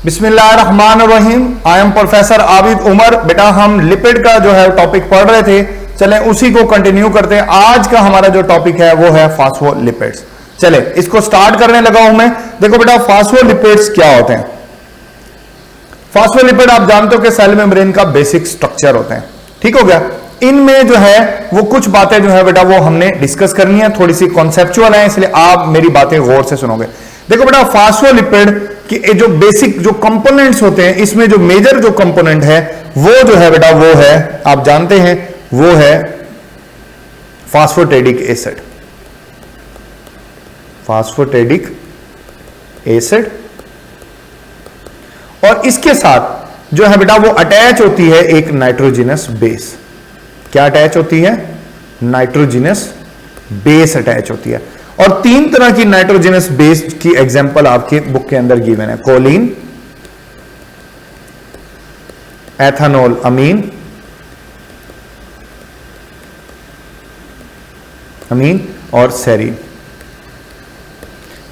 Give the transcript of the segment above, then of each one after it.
बिस्मिल्लाहिर्रहमानिर्रहीम। I am professor Abid Umar. बेटा हम लिपिड का जो है टॉपिक पढ़ रहे थे, चले उसी को कंटिन्यू करते हैं। आज का हमारा जो टॉपिक है वो है फास्फोलिपिड्स। चले इसको स्टार्ट करने लगा हूं मैं। देखो बेटा फास्फोलिपिड्स क्या होते हैं। फास्फोलिपिड आप जानते हो कि सेल मेम्ब्रेन का बेसिक स्ट्रक्चर होते हैं, ठीक हो गया। इनमें जो है वो कुछ बातें जो है बेटा वो हमने डिस्कस करनी है, थोड़ी सी कॉन्सेप्चुअल है, इसलिए आप मेरी बातें गौर से सुनोगे। देखो बेटा फास्फोलिपिड कि जो बेसिक जो कंपोनेंट्स होते हैं, इसमें जो मेजर जो कंपोनेंट है वो जो है बेटा वो है, आप जानते हैं वो है फास्फोटेडिक एसिड। फास्फोटेडिक एसिड और इसके साथ जो है बेटा वो अटैच होती है एक नाइट्रोजिनस बेस। क्या अटैच होती है? नाइट्रोजिनस बेस अटैच होती है। और तीन तरह की नाइट्रोजिनस बेस की एग्जांपल आपके बुक के अंदर गिवन है, कोलिन, एथेनॉल अमीन, और सेरीन।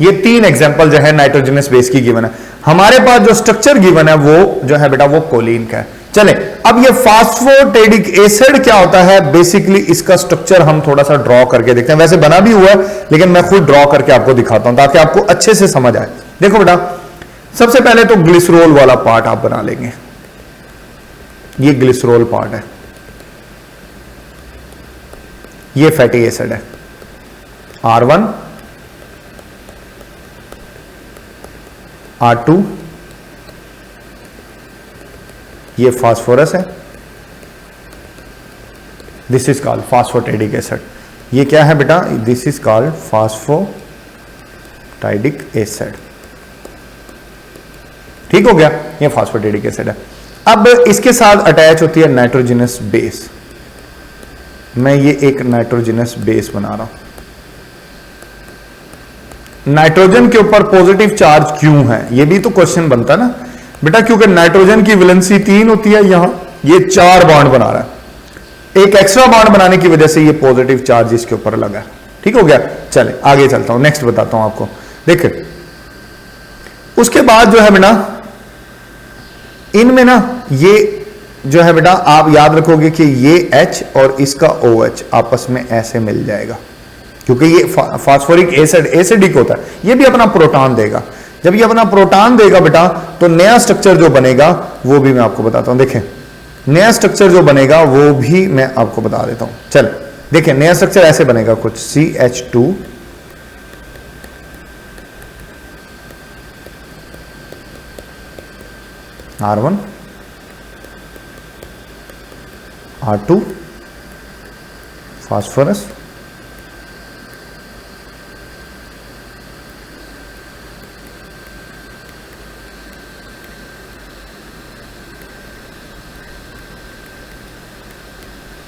ये तीन एग्जांपल जो है नाइट्रोजिनस बेस की गिवन है। हमारे पास जो स्ट्रक्चर गिवन है वो जो है बेटा वो कोलिन का है। चले अब ये फास्फोटेडिक एसिड क्या होता है, बेसिकली इसका स्ट्रक्चर हम थोड़ा सा ड्रॉ करके देखते हैं। वैसे बना भी हुआ है लेकिन मैं खुद ड्रॉ करके आपको दिखाता हूं ताकि आपको अच्छे से समझ आए। देखो बेटा सबसे पहले तो ग्लिसरॉल वाला पार्ट आप बना लेंगे। ये ग्लिसरॉल पार्ट है, ये फैटी एसिड है R1 R2, ये फास्फोरस है, दिस इज कॉल्ड फास्फोटेडिक एसिड। ये क्या है बेटा? दिस इज कॉल्ड फास्फोटाइडिक एसिड, ठीक हो गया। ये फास्फोटेडिक एसिड है। अब इसके साथ अटैच होती है नाइट्रोजिनस बेस। मैं ये एक नाइट्रोजिनस बेस बना रहा हूं। नाइट्रोजन के ऊपर पॉजिटिव चार्ज क्यों है, ये भी तो क्वेश्चन बनता ना बेटा, क्योंकि नाइट्रोजन की वैलेंसी 3 होती है, यहां ये 4 बॉन्ड बना रहा है। एक एक्स्ट्रा बॉन्ड बनाने की वजह से ये पॉजिटिव चार्ज इसके ऊपर लगा है, ठीक हो गया। चले आगे चलता हूं, नेक्स्ट बताता हूं आपको। देखिए उसके बाद जो है बेटा इनमें ना ये जो है बेटा आप याद रखोगे कि ये H और इसका OH आपस में ऐसे मिल जाएगा, क्योंकि ये फास्फोरिक एसिड एसिडिक होता है। ये भी अपना प्रोटॉन देगा। जब ये अपना प्रोटॉन देगा बेटा तो नया स्ट्रक्चर जो बनेगा वो भी मैं आपको बताता हूं। देखें नया स्ट्रक्चर जो बनेगा वो भी मैं आपको बता देता हूं। चल देखें नया स्ट्रक्चर ऐसे बनेगा कुछ CH2 R1 R2 फास्फोरस,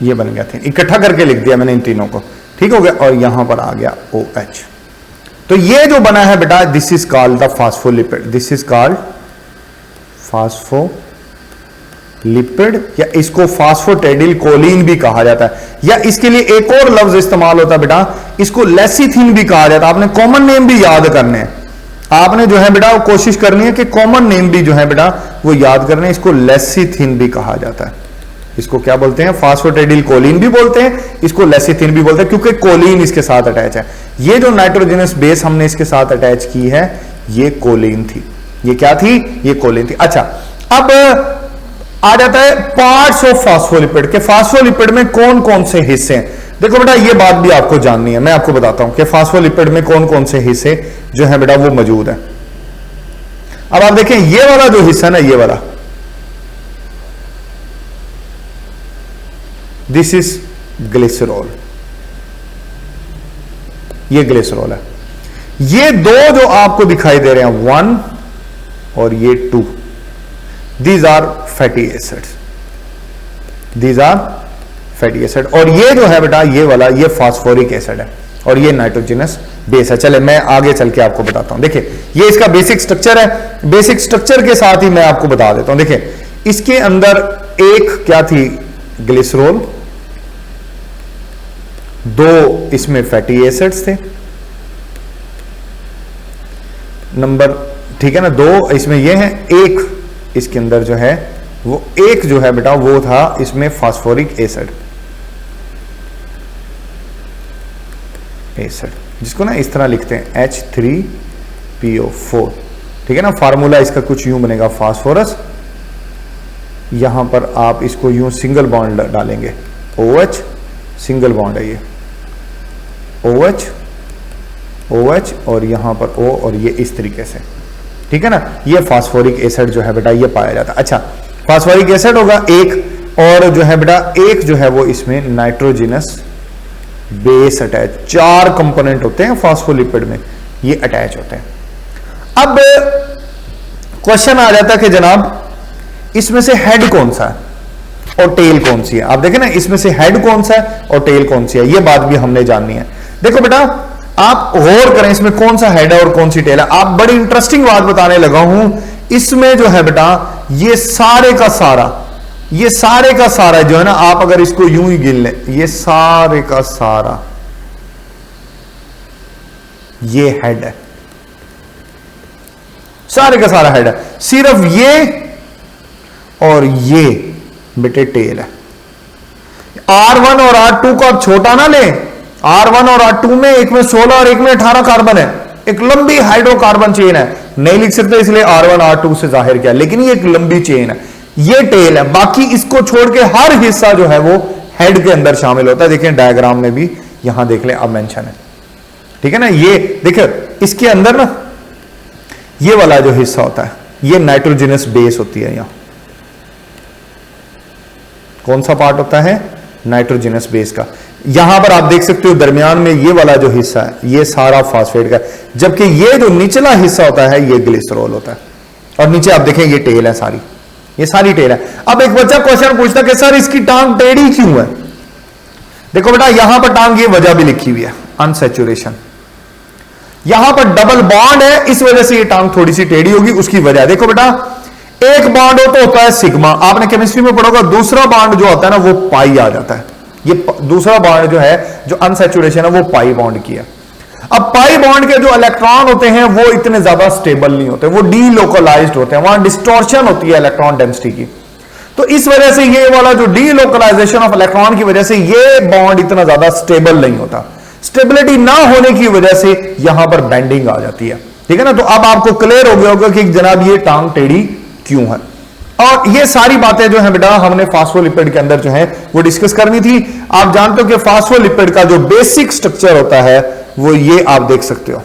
ये बन गया था, इकट्ठा करके लिख दिया मैंने इन तीनों को, ठीक हो गया। और यहां पर आ गया OH। तो ये जो बना है बेटा this is called the phospholipid. This is called phospholipid, या इसको फास्फोटेडिल कोलिन भी कहा जाता है, या इसके लिए एक और लफ्ज इस्तेमाल होता है बेटा, इसको लेसिथिन भी कहा जाता है। आपने कॉमन नेम भी याद करने हैं, आपने जो है बेटा कोशिश करनी है कि कॉमन नेम भी जो है बेटा वो याद करने। इसको लेसिथिन भी कहा जाता है। इसको क्या बोलते हैं? फास्फोटेडिल कोलिन भी बोलते हैं, इसको लेसिथिन भी बोलते हैं, क्योंकि कोलिन इसके साथ अटैच है। ये जो नाइट्रोजिनस बेस हमने इसके साथ अटैच की है ये कोलिन थी। ये क्या थी? ये कोलिन थी। अच्छा अब आ जाता है पार्ट्स ऑफ फास्फोलिपिड के फास्फोलिपिड में कौन कौन से हिस्से हैं। देखो बेटा ये बात भी आपको जाननी है, मैं आपको बताता हूं कि फास्फोलिपिड में कौन कौन से हिस्से जो है बेटा वो मौजूद है। अब आप देखें ये वाला जो हिस्सा ना, ये वाला, दिस इज ग्लिसरॉल, ये ग्लिसरॉल है। ये दो जो आपको दिखाई दे रहे हैं 1 और ये 2, these are fatty acids, these are fatty acid. और ये जो है बेटा ये वाला ये फास्फोरिक एसिड है और ये नाइट्रोजिनस बेस है। चले मैं आगे चल के आपको बताता हूं। देखिए ये इसका बेसिक स्ट्रक्चर है, बेसिक स्ट्रक्चर के साथ ही मैं आपको बता देता हूं। देखिए इसके अंदर एक क्या थी? ग्लिसरॉल, 2 इसमें फैटी एसिड्स थे, नंबर ठीक है ना, दो इसमें ये है, एक इसके अंदर जो है वो एक जो है बेटा वो था इसमें फास्फोरिक एसिड, जिसको ना इस तरह लिखते हैं H3PO4, ठीक है ना। फार्मूला इसका कुछ यूं बनेगा, फास्फोरस, यहां पर आप इसको यूं सिंगल बॉन्ड डालेंगे, OH सिंगल बॉन्ड है ये, OH OH और यहां पर O और ये इस तरीके से, ठीक है ना। ये फास्फोरिक एसिड जो है बेटा ये पाया जाता है। अच्छा, फास्फोरिक एसिड होगा एक, और जो है बेटा एक जो है वो इसमें नाइट्रोजिनस बेस अटैच, 4 कंपोनेंट होते हैं फास्फोलिपिड में, ये अटैच होते हैं। अब क्वेश्चन आ जाता है कि जनाब इसमें से हेड कौन सा है और टेल कौन सी है। आप देखें ना, इसमें से हेड कौन सा है और टेल कौन सी है, ये बात भी हमने जाननी है। देखो बेटा आप गौर करें, इसमें कौन सा हेड है और कौन सी टेल है। आप बड़ी इंटरेस्टिंग बात बताने लगा हूं, इसमें जो है बेटा ये सारे का सारा जो है ना, आप अगर इसको यूं ही गिन लें, ये सारे का सारा ये हेड है, सारे का सारा हेड है। सिर्फ ये और ये बेटे टेल है। R1 और R2 को आप छोटा ना लें, R1 और R2 में एक में 16 और एक में 18 कार्बन है, एक लंबी हाइड्रोकार्बन चेन है, नहीं लिख सकते इसलिए R1 R2 से जाहिर किया, लेकिन ये एक लंबी चेन है, ये टेल है। बाकी इसको छोड़ के हर हिस्सा जो है वो हेड के अंदर शामिल होता है। देखिए डायग्राम में भी यहां देख लें, अब मेंशन है, ठीक है ना। ये देखिए इसके अंदर ना ये वाला जो हिस्सा होता है ये नाइट्रोजनस बेस होती है। यहां कौन सा पार्ट होता है, नाइट्रोजनस बेस का। यहां पर आप देख सकते हो दरमियान में ये वाला जो हिस्सा है ये सारा फास्फेट का, जबकि ये जो निचला हिस्सा होता है ये ग्लिसरॉल होता है। और नीचे आप देखें ये टेल है सारी, ये सारी टेल है। अब एक बच्चा क्वेश्चन पूछता कि सर इसकी टांग टेढ़ी क्यों है। देखो बेटा यहां पर टांग ये वजह भी लिखी हुई है, अनसैचुरेशन। यहां पर डबल बॉन्ड है, इस वजह से ये टांग थोड़ी सी टेढ़ी होगी, उसकी वजह देखो बेटा, एक बॉन्ड हो तो होता है सिग्मा, आपने केमिस्ट्री में पढ़ा होगा। दूसरा बॉन्ड जो होता है ना वो पाई आ जाता है। ये दूसरा बॉन्ड जो है जो अनसैचुरेशन है वो पाई बॉन्ड की है। अब पाई बॉन्ड के जो इलेक्ट्रॉन होते हैं वो इतने ज्यादा स्टेबल नहीं होते, वो डीलोकलाइज्ड होते हैं, वहां डिस्टॉर्शन होती है इलेक्ट्रॉन डेंसिटी की। तो इस वजह से ये वाला जो डीलोकलाइजेशन ऑफ इलेक्ट्रॉन की वजह से ये बॉन्ड इतना ज्यादा स्टेबल नहीं होता। स्टेबिलिटी ना होने की वजह से यहां पर बेंडिंग आ जाती है, ठीक है ना। तो अब आपको क्लियर हो गया होगा कि जनाब ये टांग टेढ़ी क्यों है। और ये सारी बातें जो है बेटा हमने फास्फोलिपिड के अंदर जो है वो डिस्कस करनी थी। आप जानते हो कि फास्फोलिपिड का जो बेसिक स्ट्रक्चर होता है वो ये आप देख सकते हो।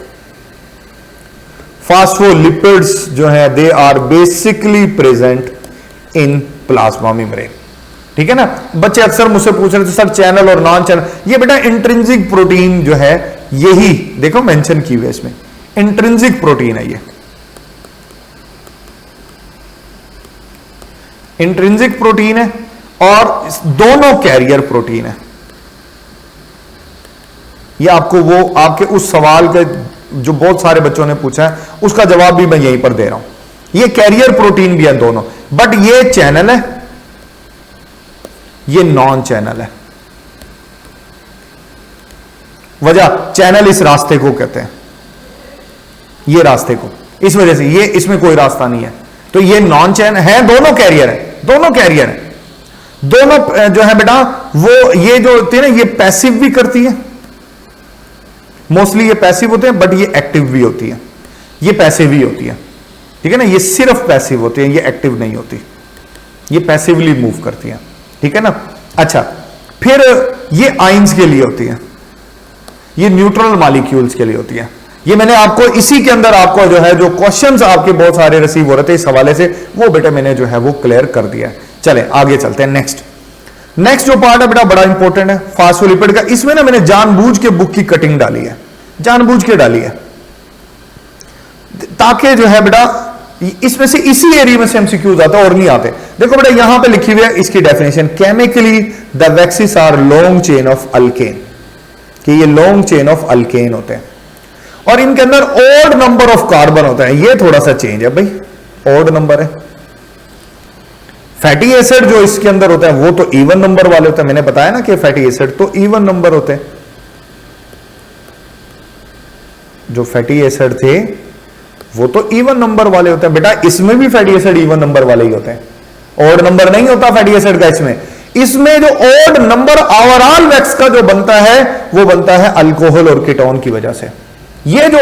फास्फोलिपिड्स जो है they are basically present in plasma membrane, ठीक है ना। बच्चे अक्सर मुझसे पूछ रहे थे सर चैनल और नॉन चैनल, ये बेटा इंट्रिंसिक प्रोटीन जो है यही देखो मेंशन की हुई है इसमें, इंट्रिंसिक प्रोटीन है ये, इंट्रिंसिक प्रोटीन है और दोनों कैरियर प्रोटीन है। ये आपको वो आपके उस सवाल के जो बहुत सारे बच्चों ने पूछा है उसका जवाब भी मैं यहीं पर दे रहा हूं। ये कैरियर प्रोटीन भी है दोनों, बट ये चैनल है, ये नॉन चैनल है। वजह चैनल इस रास्ते को कहते हैं, ये रास्ते को, इस वजह से ये इसमें कोई रास्ता नहीं है। तो ये नॉन चैनल है, दोनों कैरियर है, दोनों कैरियर है। दोनों जो है बेटा वो ये जो होती है ना ये पैसिव भी करती है, मोस्टली ये पैसिव होते हैं, बट ये एक्टिव भी होती है, ये पैसिव भी होती है, ठीक है ना। ये सिर्फ पैसिव होती है, ये एक्टिव नहीं होती, ये पैसिवली मूव करती है, ठीक है ना। अच्छा फिर ये आइंस के लिए होती है, ये न्यूट्रल मॉलिक्यूल्स के लिए होती है। ये मैंने आपको इसी के अंदर आपको जो है जो क्वेश्चंस आपके बहुत सारे रिसीव हो रहे थे इस हवाले से वो बेटा मैंने जो है वो क्लियर कर दिया है। चले आगे चलते हैं। नेक्स्ट जो पार्ट है बेटा बड़ा इंपॉर्टेंट है फास्फोलिपिड का। इसमें ना मैंने जानबूझ के बुक की कटिंग डाली है, जानबूझ के डाली है ताकि जो है बेटा इसमें से इसी एरिया में से एमसीक्यूज आता है और नहीं आते। देखो बेटा यहां पे लिखी हुई है इसकी definition, chemically the waxes are long chain of alkane, कि ये लॉन्ग चेन ऑफ अल्केन होते हैं और इनके अंदर ऑड नंबर ऑफ कार्बन होता है। ये थोड़ा सा चेंज है भाई, ऑड नंबर है। फैटी एसिड जो इसके अंदर होता है वो तो इवन नंबर वाले होते हैं, मैंने बताया ना कि फैटी एसिड तो इवन नंबर होते हैं। जो फैटी एसिड थे वो तो इवन नंबर वाले होते हैं बेटा, इसमें भी फैटी एसिड इवन नंबर वाले ही होते हैं, ऑड नंबर नहीं होता फैटी एसिड का। इसमें जो ऑड नंबर ओवरऑल वैक्स का जो बनता है वो बनता है अल्कोहल और कीटोन की वजह से। ये जो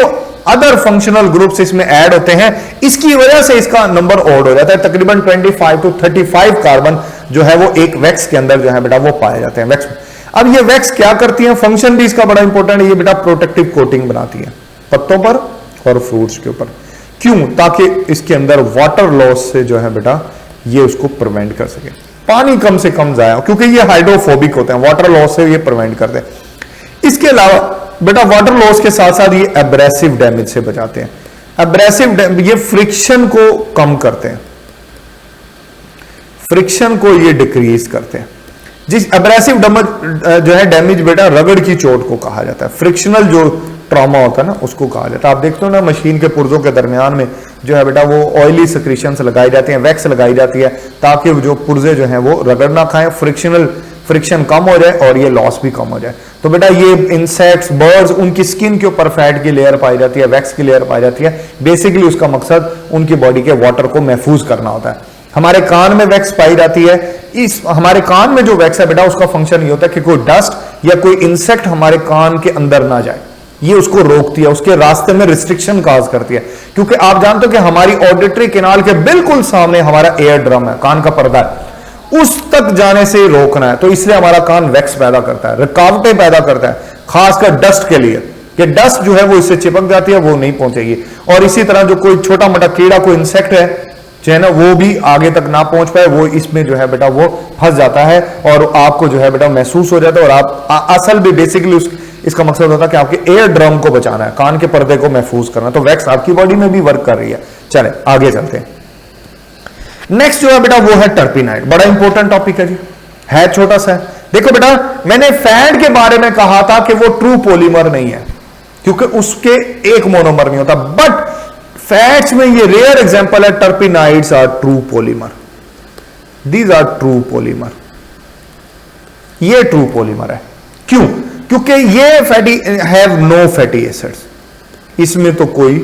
अदर फंक्शनल ग्रुप्स इसमें ऐड होते हैं इसकी वजह से इसका नंबर ऑड हो जाता है। तकरीबन 25 to 35 कार्बन जो है वो एक वैक्स के अंदर जो है बेटा वो पाए जाते हैं वैक्स। अब ये वैक्स क्या करती है, फंक्शन भी इसका बड़ा इंपॉर्टेंट है, ये बेटा प्रोटेक्टिव कोटिंग बनाती है पत्तों पर और फ्रूट्स के ऊपर। क्यों? ताकि इसके अंदर वाटर लॉस से जो है बेटा ये उसको प्रिवेंट कर सके, पानी कम से कम जाए, क्योंकि ये हाइड्रोफोबिक होते हैं, वाटर लॉस से ये प्रिवेंट करते हैं। इसके अलावा बेटा वाटर लॉस के साथ साथ ये एब्रेसिव डैमेज से बचाते हैं। एब्रेसिव ये फ्रिक्शन को कम करते हैं, फ्रिक्शन को ये डिक्रीज करते हैं। जिस एब्रेसिव जो है डैमेज बेटा रगड़ की चोट को कहा जाता है, फ्रिक्शनल जो ट्रॉमा होता है ना उसको कहा जाता है। आप देखते हो ना मशीन के पुर्जों के दरमियान में जो है बेटा वो ऑयली सिक्रीशंस लगाई जाती हैं, वैक्स लगाई जाती है, ताकि जो पुर्जे जो हैं वो रगड़ ना खाएं, फ्रिक्शन कम हो जाए और ये लॉस भी कम हो जाए। तो बेटा ये इंसेक्ट्स, बर्ड्स, उनकी स्किन के ऊपर फैट की लेयर पाई जाती है, वैक्स की लेयर पाई जाती है। बेसिकली उसका मकसद उनकी बॉडी के वाटर को महफूज करना होता है। हमारे कान में वैक्स पाई जाती है, इस हमारे कान में जो वैक्स है बेटा उसका फंक्शन ये होता है कि कोई डस्ट या कोई इंसेक्ट हमारे कान के अंदर ना जाए, ये उसको रोकती है, उसके रास्ते में रिस्ट्रिक्शन काज करती है। क्योंकि आप जानते हो कि हमारी ऑडिटरी कैनाल के बिल्कुल सामने हमारा एयर ड्रम है, कान का पर्दा है, उस तक जाने से रोकना है। तो इसलिए हमारा कान वैक्स पैदा करता है, रुकावटें पैदा करता है, खासकर डस्ट के लिए कि डस्ट जो है वो इससे चिपक जाती है, वो नहीं पहुंचेगी। और इसी तरह जो कोई छोटा मोटा कीड़ा, कोई इंसेक्ट है जो है ना, वो भी आगे तक ना पहुंच पाए, वो इसमें जो है बेटा वो फंस जाता है और आपको जो है बेटा महसूस हो जाता है। और आप असल भी बेसिकली इसका मकसद होता है कि आपके एयर ड्रम को बचाना है, कान के पर्दे को महफूज करना। तो वैक्स आपकी बॉडी में भी वर्क कर रही है। चले आगे चलते हैं। नेक्स्ट जो है बेटा वो है टर्पिनाइड, बड़ा इंपॉर्टेंट टॉपिक है जी, है छोटा सा है। देखो बेटा मैंने फैट के बारे में कहा था कि वो ट्रू पॉलीमर नहीं है, क्योंकि उसके एक मोनोमर नहीं होता, बट फैट्स में ये रेयर एग्जांपल है, terpenoids are true polymer, these are true polymer, ये ट्रू पॉलीमर है। क्यों? क्योंकि ये fatty have no fatty acids, इसमें तो कोई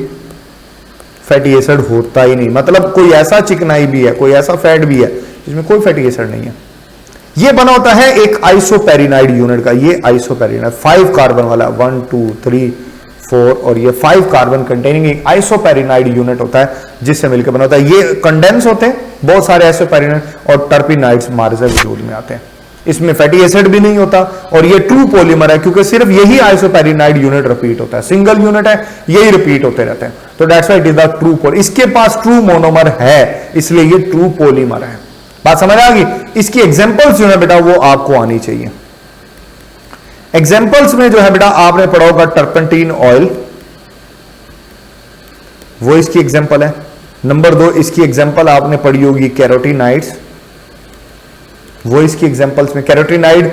फैटी एसिड होता ही नहीं, मतलब कोई ऐसा चिकनाई भी है, कोई ऐसा फैट भी है जिसमें कोई फैटी एसिड नहीं है। ये बना होता है एक आइसोपेरिनाइड यूनिट का, ये आइसोपेरिनाइड 5 कार्बन वाला 1 2 3 4 और ये 5 कार्बन कंटेनिंग एक आइसोपेरिनाइड यूनिट होता है जिससे मिलकर बना होता है। ये कंडेंस होते हैं बहुत सारे आइसोपेरिनाइड और टर्पिनाइड्स हमारे से वजूद में आते हैं। इसमें फैटी एसिड भी नहीं होता और ये ट्रू पॉलीमर है, क्योंकि सिर्फ यही आइसोपेरिनाइड यूनिट रिपीट होता है, सिंगल यूनिट है, यही रिपीट होते रहते हैं। तो that's why it is the true polymer. इसके पास ट्रू मोनोमर है, इसलिए ये ट्रू पॉलीमर है। बात समझ आ गई? इसकी एग्जांपल्स जो है बेटा वो आपको आनी चाहिए। एग्जांपल्स में जो है बेटा आपने पढ़ा होगा टर्पेंटीन ऑयल, वो इसकी एग्जांपल है। नंबर 2 इसकी एग्जांपल आपने पढ़ी होगी कैरोटीनाइड्स, वो इसकी एग्जांपल्स में। कैरोटीनाइड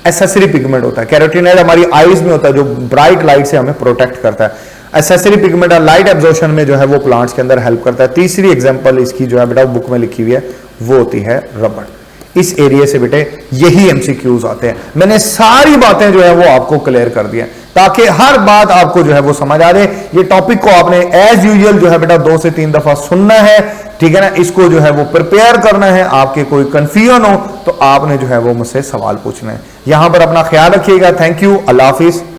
एसेसरी पिगमेंट होता है, कैरोटीनाइड हमारी आईज में होता है जो ब्राइट लाइट से हमें प्रोटेक्ट करता है। एसेसरी पिगमेंट लाइट एब्जॉर्प्शन में जो है वो प्लांट्स के अंदर हेल्प करता है। तीसरी एग्जांपल इसकी जो है बेटा बुक में लिखी हुई है वो होती है रबड़। इस एरिया से बेटे यही एमसीक्यूज आते हैं। मैंने सारी बातें जो है वो आपको क्लियर कर दी है ताकि हर बात आपको जो है वो समझ आ जाए। ये टॉपिक को आपने एज यूजुअल जो है बेटा 2 से 3 दफा सुनना है, ठीक है ना। इसको जो है वो प्रिपेयर करना है। आपके कोई कंफ्यूजन हो तो आपने जो है वो मुझसे सवाल पूछना है। यहां पर अपना ख्याल रखिएगा। Thank you, Allah Hafiz.